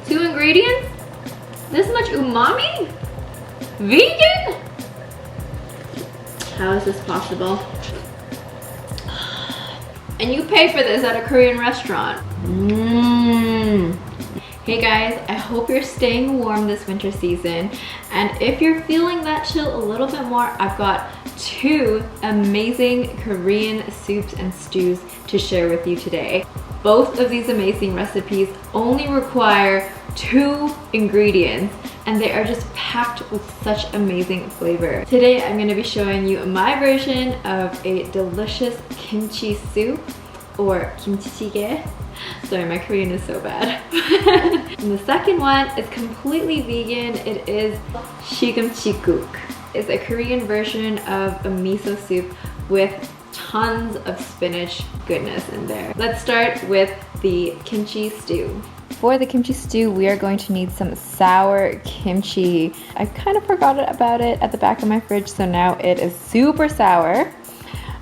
2 ingredients? This much umami? Vegan? How is this possible? And you pay for this at a Korean restaurant. Hey guys, I hope you're staying warm this winter season. And if you're feeling that chill a little bit more, I've got 2 amazing Korean soups and stews to share with you today. Both of these amazing recipes only require 2 ingredients, and they are just packed with such amazing flavor. Today I'm going to be showing you my version of a delicious kimchi soup, or kimchi. Sorry, my Korean is so bad. And the second one is completely vegan. It is 시금치국. It's a Korean version of a miso soup with tons of spinach goodness in there. Let's start with the kimchi stew. For the kimchi stew, we are going to need some sour kimchi. I kind of forgot about it at the back of my fridge, so now it is super sour.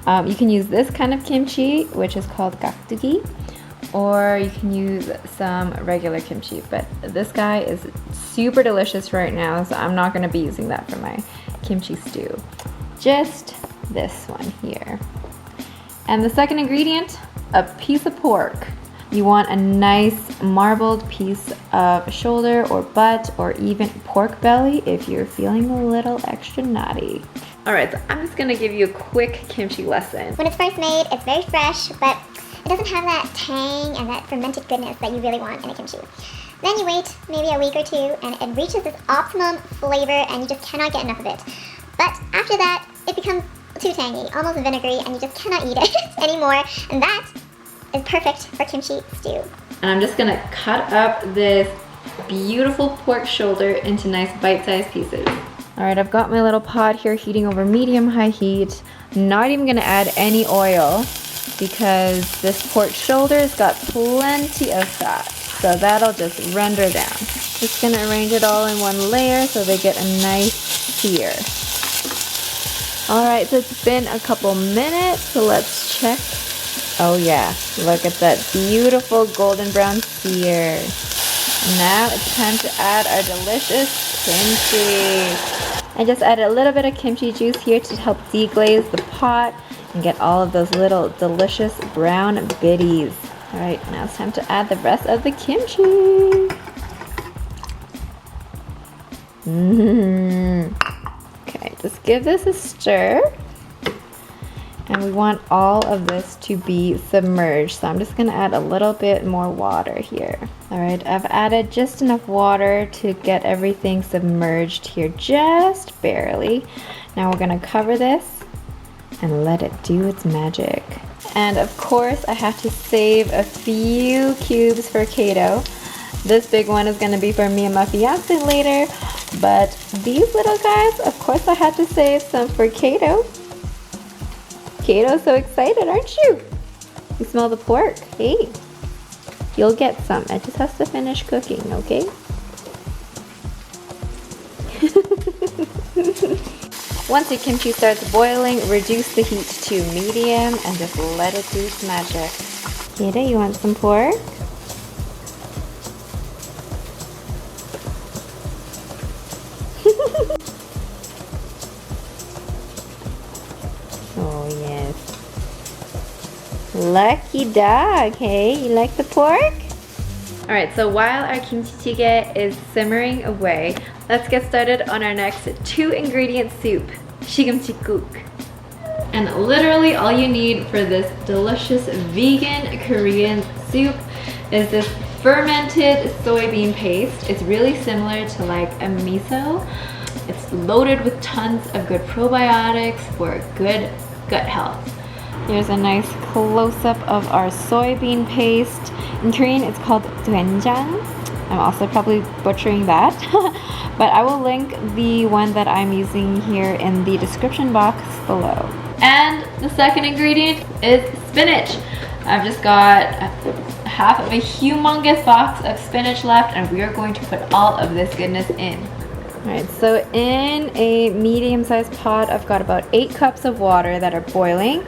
You can use this kind of kimchi, which is called gakdugi, or you can use some regular kimchi, but this guy is super delicious right now, so I'm not going to be using that for my kimchi stew. Just this one here. And the second ingredient, a piece of pork. You want a nice marbled piece of shoulder or butt, or even pork belly if you're feeling a little extra naughty. Alright, so I'm just gonna give you a quick kimchi lesson. When it's first made, it's very fresh, but it doesn't have that tang and that fermented goodness that you really want in a kimchi. Then you wait maybe a week or 2 and it reaches this optimum flavor and you just cannot get enough of it. But after that, it becomes too tangy, almost vinegary, and you just cannot eat it anymore. And that is perfect for kimchi stew. And I'm just gonna cut up this beautiful pork shoulder into nice bite-sized pieces. Alright, I've got my little pot here heating over medium-high heat. Not even gonna add any oil because this pork shoulder's got plenty of fat. So that'll just render down. Just gonna arrange it all in one layer so they get a nice sear. Alright, so it's been a couple minutes, so let's check. Oh yeah, look at that beautiful golden brown sear. Now it's time to add our delicious kimchi. I just added a little bit of kimchi juice here to help deglaze the pot and get all of those little delicious brown biddies. Alright, now it's time to add the rest of the kimchi. Okay, just give this a stir. And we want all of this to be submerged. So I'm just gonna add a little bit more water here. All right, I've added just enough water to get everything submerged here, just barely. Now we're gonna cover this and let it do its magic. And of course, I have to save a few cubes for Keto. This big one is gonna be for me and my fiance later, but these little guys, of course I had to save some for Keto. Keto's so excited, aren't you? You smell the pork. Hey, you'll get some. It just has to finish cooking, okay? Once your kimchi starts boiling, reduce the heat to medium and just let it do its magic. Keto, you want some pork? Oh yes. Lucky dog, hey? You like the pork? Alright, so while our kimchi jjigae is simmering away, let's get started on our next 2 ingredient soup, 시금치국. And literally all you need for this delicious vegan Korean soup is this fermented soybean paste. It's really similar to like a miso. It's loaded with tons of good probiotics for good gut health. Here's a nice close-up of our soybean paste. In Korean, it's called doenjang. I'm also probably butchering that, but I will link the one that I'm using here in the description box below. And the second ingredient is spinach. I've just got half of a humongous box of spinach left, and we are going to put all of this goodness in. Alright, so in a medium-sized pot, I've got about 8 cups of water that are boiling.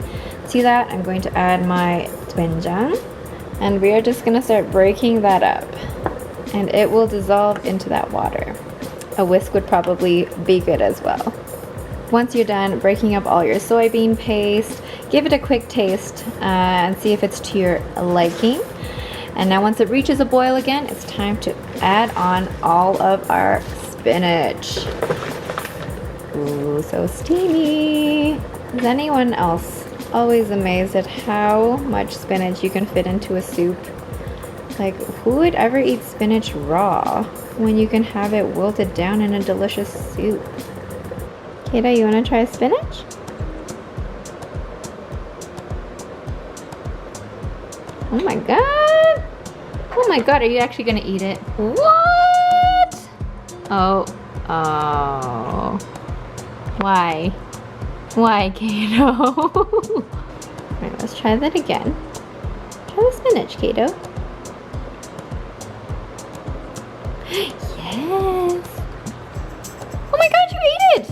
To that, I'm going to add my doenjang, and we are just going to start breaking that up. and it will dissolve into that water. A whisk would probably be good as well. Once you're done breaking up all your soybean paste, give it a quick taste and see if it's to your liking. And now once it reaches a boil again, it's time to add on all of our spinach. Ooh, so steamy. Is anyone else always amazed at how much spinach you can fit into a soup? Like, who would ever eat spinach raw when you can have it wilted down in a delicious soup? Keto, you want to try spinach? Oh my god! Oh my god, are you actually going to eat it? What? Oh. Why? Why, Keto? Alright, let's try that again. Try the spinach, Keto. Yes! Oh my god, you ate it!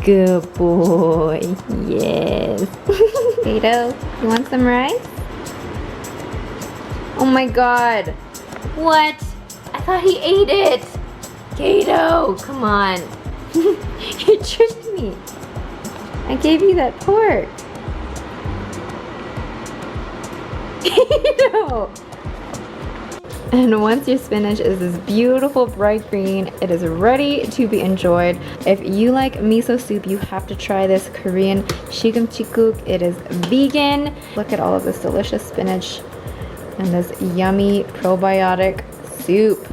Good boy. Yes. Keto, you want some rice? Oh my god. What? I thought he ate it. Keto, come on. You tricked me. I gave you that pork. Keto. And once your spinach is this beautiful bright green, it is ready to be enjoyed. If you like miso soup, you have to try this Korean shigumchikuk. It is vegan. Look at all of this delicious spinach and this yummy probiotic soup.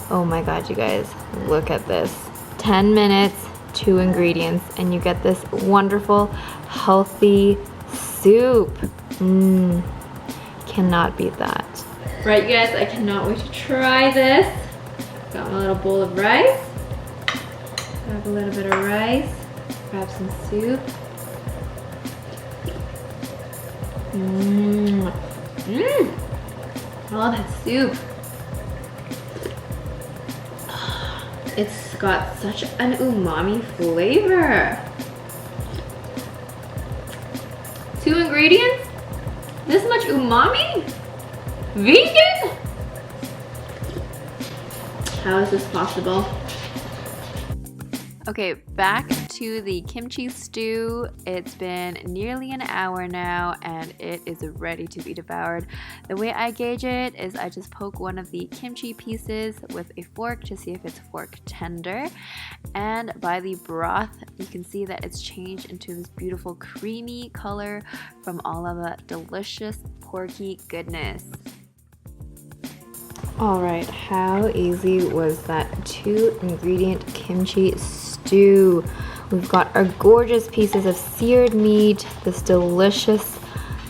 Oh my god, you guys, look at this. 10 minutes, 2 ingredients, and you get this wonderful, healthy soup. Cannot beat that. Right, you guys, I cannot wait to try this. Got my little bowl of rice. Grab a little bit of rice. Grab some soup. I love that soup. It's got such an umami flavor. 2 ingredients? This much umami? Vegan? How is this possible? Okay, back to the kimchi stew. It's been nearly an hour now and it is ready to be devoured. The way I gauge it is I just poke one of the kimchi pieces with a fork to see if it's fork tender. And by the broth, you can see that it's changed into this beautiful creamy color from all of that delicious porky goodness. Alright, how easy was that 2-ingredient kimchi stew? We've got our gorgeous pieces of seared meat, this delicious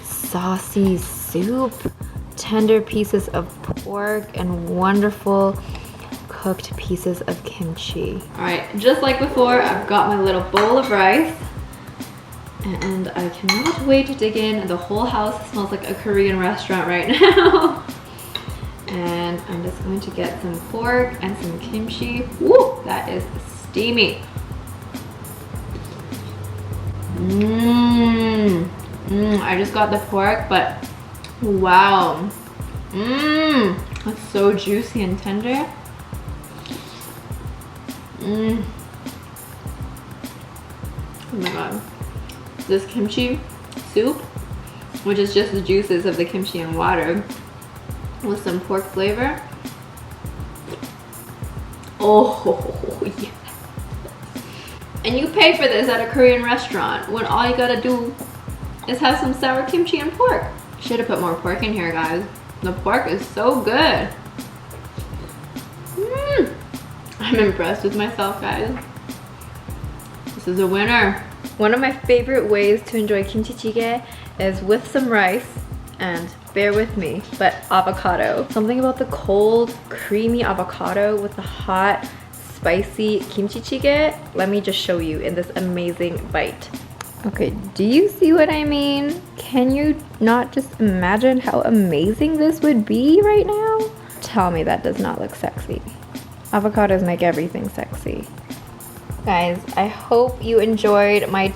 saucy soup, tender pieces of pork, and wonderful cooked pieces of kimchi. Alright, just like before, I've got my little bowl of rice. And I cannot wait to dig in. The whole house smells like a Korean restaurant right now. And I'm just going to get some pork and some kimchi. Woo, that is steamy. I just got the pork, but wow. It's so juicy and tender. Oh my god. This kimchi soup, which is just the juices of the kimchi and water, with some pork flavor. Oh yeah. And you pay for this at a Korean restaurant when all you gotta do is have some sour kimchi and pork. Should have put more pork in here, guys. The pork is so good. I'm impressed with myself, guys. This is a winner. One of my favorite ways to enjoy kimchi jjigae is with some rice and, bear with me, but avocado. Something about the cold, creamy avocado with the hot, spicy kimchi jjigae. Let me just show you in this amazing bite. Okay, do you see what I mean? Can you not just imagine how amazing this would be right now? Tell me that does not look sexy. Avocados make everything sexy. Guys, I hope you enjoyed my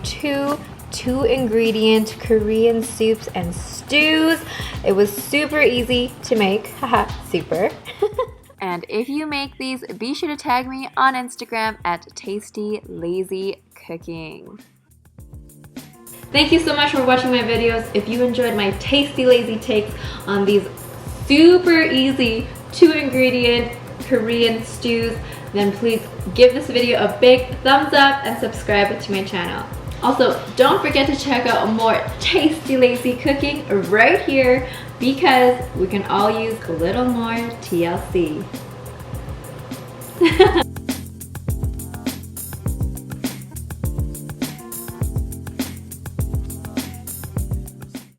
two-ingredient Korean soups and stews. It was super easy to make. Haha, super. And if you make these, be sure to tag me on Instagram at TastyLazyCooking. Thank you so much for watching my videos. If you enjoyed my tasty, lazy takes on these super easy 2-ingredient Korean stews, then please give this video a big thumbs up and subscribe to my channel. Also, don't forget to check out more tasty, lazy cooking right here because we can all use a little more TLC.